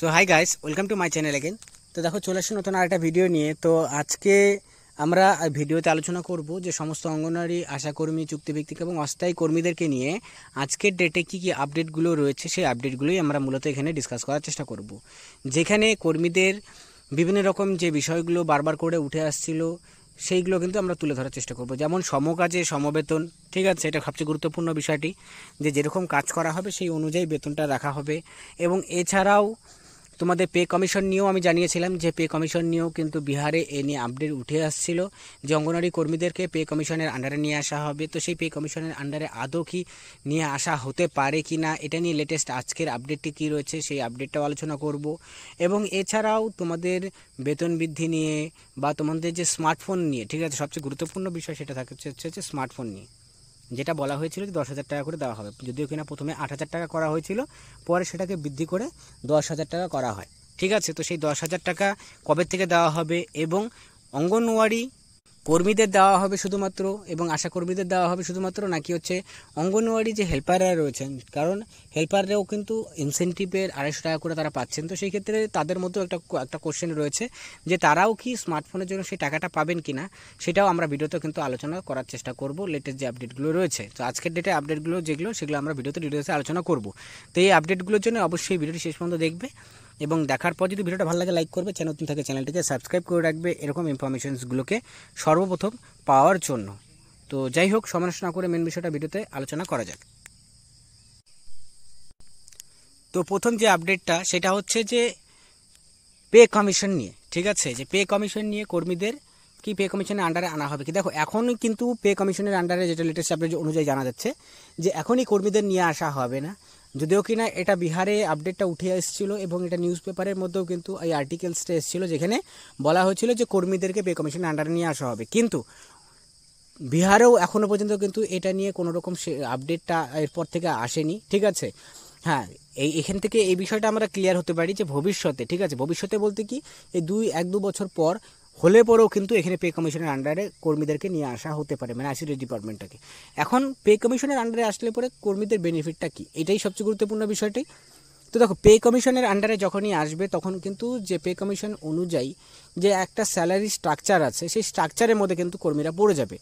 So hi guys, welcome to my channel again. তো দেখো চলে আসছি নতুন আরেকটা ভিডিও নিয়ে। তো আজকে আমরা ভিডিওতে আলোচনা করব যে সমস্ত অঙ্গনওয়াড়ি আশাকর্মী, চুক্তিভিত্তিক এবং অস্থায়ী কর্মীদেরকে নিয়ে আজকের ডেটে কী কী আপডেটগুলো রয়েছে সেই আপডেটগুলোই আমরা মূলত এখানে ডিসকাস করার চেষ্টা করব। যেখানে কর্মীদের বিভিন্ন রকম যে বিষয়গুলো বারবার করে উঠে আসছিল সেইগুলো কিন্তু আমরা তুলে ধরার চেষ্টা করব। যেমন সমকাজে সমবেতন, ঠিক আছে, এটা সবচেয়ে গুরুত্বপূর্ণ বিষয়টি, যে যেরকম কাজ করা হবে সেই অনুযায়ী বেতনটা রাখা হবে। এবং এছাড়াও তোমাদের পে কমিশন নিয়েও আমি জানিয়েছিলাম যে পে কমিশন নিয়েও কিন্তু বিহারে এ নিয়ে আপডেট উঠে আসছিল যে অঙ্গনওয়াড়ি কর্মীদেরকে পে কমিশনের আন্ডারে নিয়ে আসা হবে। তো সেই পে কমিশনের আন্ডারে আদৌ কি নিয়ে আসা হতে পারে কি না, এটা নিয়ে লেটেস্ট আজকের আপডেটটি কী রয়েছে সেই আপডেটটাও আলোচনা করব। এবং এছাড়াও তোমাদের বেতন বৃদ্ধি নিয়ে বা তোমাদের যে স্মার্টফোন নিয়ে, ঠিক আছে, সবচেয়ে গুরুত্বপূর্ণ বিষয় সেটা হচ্ছে স্মার্টফোন নিয়ে, যেটা বলা হয়েছিল যে 10,000 টাকা করে দেওয়া হবে। যদিও কিনা প্রথমে 8,000 টাকা করা হয়েছিল, পরে সেটাকে বৃদ্ধি করে 10,000 টাকা করা হয়, ঠিক আছে। তো সেই 10,000 টাকা কবে থেকে দেওয়া হবে এবং অঙ্গনওয়াড়ি কর্মীদের দেওয়া হবে শুধুমাত্র এবং আশাকর্মীদের দেওয়া হবে শুধুমাত্র, নাকি হচ্ছে অঙ্গনওয়াড়ি যে হেল্পাররা রয়েছেন, কারণ হেল্পাররাও কিন্তু ইনসেন্টিভের 250 টাকা করে তারা পাচ্ছেন। তো সেই ক্ষেত্রে তাদের মধ্যেও একটা কোশ্চেন রয়েছে যে তারাও কি স্মার্টফোনের জন্য সেই টাকাটা পাবেন কি না, সেটাও আমরা ভিডিওতে কিন্তু আলোচনা করার চেষ্টা করব। লেটেস্ট যে আপডেটগুলো রয়েছে, তো আজকের ডেটে আপডেটগুলো সেগুলো আমরা ভিডিওতে ডিটেলসে আলোচনা করব। তো এই আপডেটগুলোর জন্য অবশ্যই ভিডিওটি শেষ পর্যন্ত দেখবে এবং দেখার পর যদি ভিডিওটা ভালো লাগে লাইক করবে, চ্যানেল নতুন থাকে চ্যানেলটিকে সাবস্ক্রাইব করে রাখবে এরকম ইনফরমেশনসগুলোকে সর্বপ্রথম পাওয়ার জন্য। তো যাই হোক, সমালোচনা করে মেন বিষয়টা ভিডিওতে আলোচনা করা যাক। তো প্রথম যে আপডেটটা সেটা হচ্ছে যে পে কমিশন নিয়ে, ঠিক আছে, যে পে কমিশন নিয়ে কর্মীদের কি পে কমিশনের আন্ডারে আনা হবে কি। দেখো এখনই কিন্তু পে কমিশনের আন্ডারে যেটা লেটেস্ট আপডেট অনুযায়ী জানা যাচ্ছে যে এখনই কর্মীদের নিয়ে আসা হবে না। যদিও কিনা এটা বিহারে আপডেটটা উঠে এসেছিল এবং এটা নিউজ পেপারের মধ্যেও কিন্তু এই আর্টিকেলসটা এসেছিলো, যেখানে বলা হয়েছিল যে কর্মীদেরকে পে কমিশনের আন্ডারে নিয়ে আসা হবে। কিন্তু বিহারেও এখনও পর্যন্ত কিন্তু এটা নিয়ে কোনো রকম আপডেটটা এরপর থেকে আসেনি, ঠিক আছে। হ্যাঁ, এখান থেকে এই বিষয়টা আমরা ক্লিয়ার হতে পারি যে ভবিষ্যতে, ঠিক আছে, ভবিষ্যতে বলতে কি এই 1-2 বছর পর হলে পরেও কিন্তু এখানে পে কমিশনের আন্ডারে কর্মীদেরকে নিয়ে আসা হতে পারে, মানে আইসিডিএস ডিপার্টমেন্টটাকে। এখন পে কমিশনের আন্ডারে আসলে পরে কর্মীদের বেনিফিটটা কি, এটাই সবচেয়ে গুরুত্বপূর্ণ বিষয়টাই। তো দেখো পে কমিশনের আন্ডারে যখনই আসবে তখন কিন্তু যে পে কমিশন অনুযায়ী যে একটা স্যালারি স্ট্রাকচার আছে সেই স্ট্রাকচারের মধ্যে কিন্তু কর্মীরা পড়ে যাবে,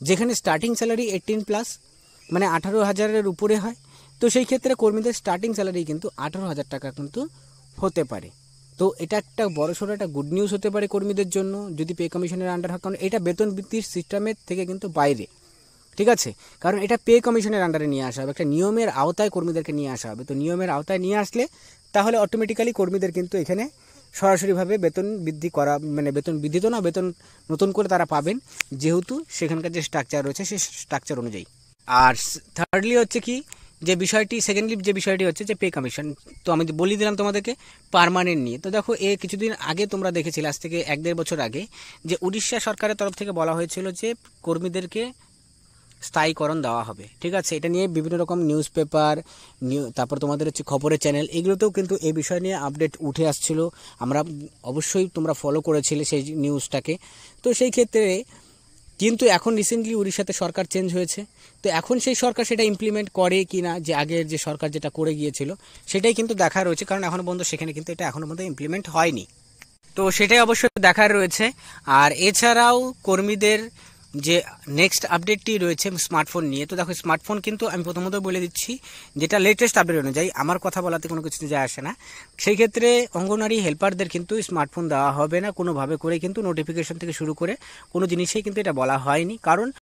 যেখানে স্টার্টিং স্যালারি 18+, মানে 18,000-এর উপরে হয়। তো সেই ক্ষেত্রে কর্মীদের স্টার্টিং স্যালারি কিন্তু 18,000 টাকা কিন্তু হতে পারে। তো এটা একটা বড়সড় একটা গুড নিউজ হতে পারে কর্মীদের জন্য যদি পে কমিশনের আন্ডার হয়, কারণ এটা বেতন বৃদ্ধির সিস্টেমের থেকে কিন্তু বাইরে, ঠিক আছে। কারণ এটা পে কমিশনের আন্ডারে নিয়ে আসা হবে, একটা নিয়মের আওতায় কর্মীদেরকে নিয়ে আসা হবে। তো নিয়মের আওতায় নিয়ে আসলে তাহলে অটোমেটিক্যালি কর্মীদের কিন্তু এখানে সরাসরিভাবে বেতন বৃদ্ধি করা, মানে বেতন বৃদ্ধি তো না, বেতন নতুন করে তারা পাবেন, যেহেতু সেখানকার যে স্ট্রাকচার রয়েছে সেই স্ট্রাকচার অনুযায়ী। আর থার্ডলি হচ্ছে কি যে বিষয়টি, সেকেন্ডলি যে বিষয়টি হচ্ছে যে পে কমিশন, তো আমি বলে দিলাম তোমাদেরকে পার্মানেন্ট নিয়ে। তো দেখো কিছুদিন আগে তোমরা দেখেছিলে, আজ থেকে 1-1.5 বছর আগে, যে উড়িষ্যা সরকারের তরফ থেকে বলা হয়েছিল যে কর্মীদেরকে স্থায়ীকরণ দেওয়া হবে, ঠিক আছে। এটা নিয়ে বিভিন্ন রকম নিউজ পেপার, তারপর তোমাদের হচ্ছে খবরের চ্যানেল, এগুলোতেও কিন্তু এই বিষয় নিয়ে আপডেট উঠে আসছিল। আমরা অবশ্যই তোমরা ফলো করেছিলে সেই নিউজটাকে। তো সেই ক্ষেত্রে কিন্তু এখন রিসেন্টলি উড়িষ্যাতে সরকার চেঞ্জ হয়েছে। তো এখন সেই সরকার সেটা ইমপ্লিমেন্ট করে কি না, যে আগের যে সরকার যেটা করে গিয়েছিল সেটাই কিন্তু দেখার রয়েছে, কারণ এখনও পর্যন্ত সেখানে কিন্তু এটা এখনও পর্যন্ত ইমপ্লিমেন্ট হয়নি। তো সেটাই অবশ্যই দেখার রয়েছে। আর এছাড়াও কর্মীদের যে নেক্সট আপডেটটি রয়েছে স্মার্টফোন নিয়ে। তো দেখো স্মার্টফোন কিন্তু আমি প্রথমত বলে দিচ্ছি, যেটা লেটেস্ট আপডেট অনুযায়ী, আমার কথা বলাতে কোনো কিছু যায় আসে না। সেই ক্ষেত্রে অঙ্গনওয়াড়ি হেল্পারদের কিন্তু স্মার্টফোন দেওয়া হবে না কোনোভাবে করে, কিন্তু নোটিফিকেশন থেকে শুরু করে কোনো জিনিসেই কিন্তু এটা বলা হয়নি। কারণ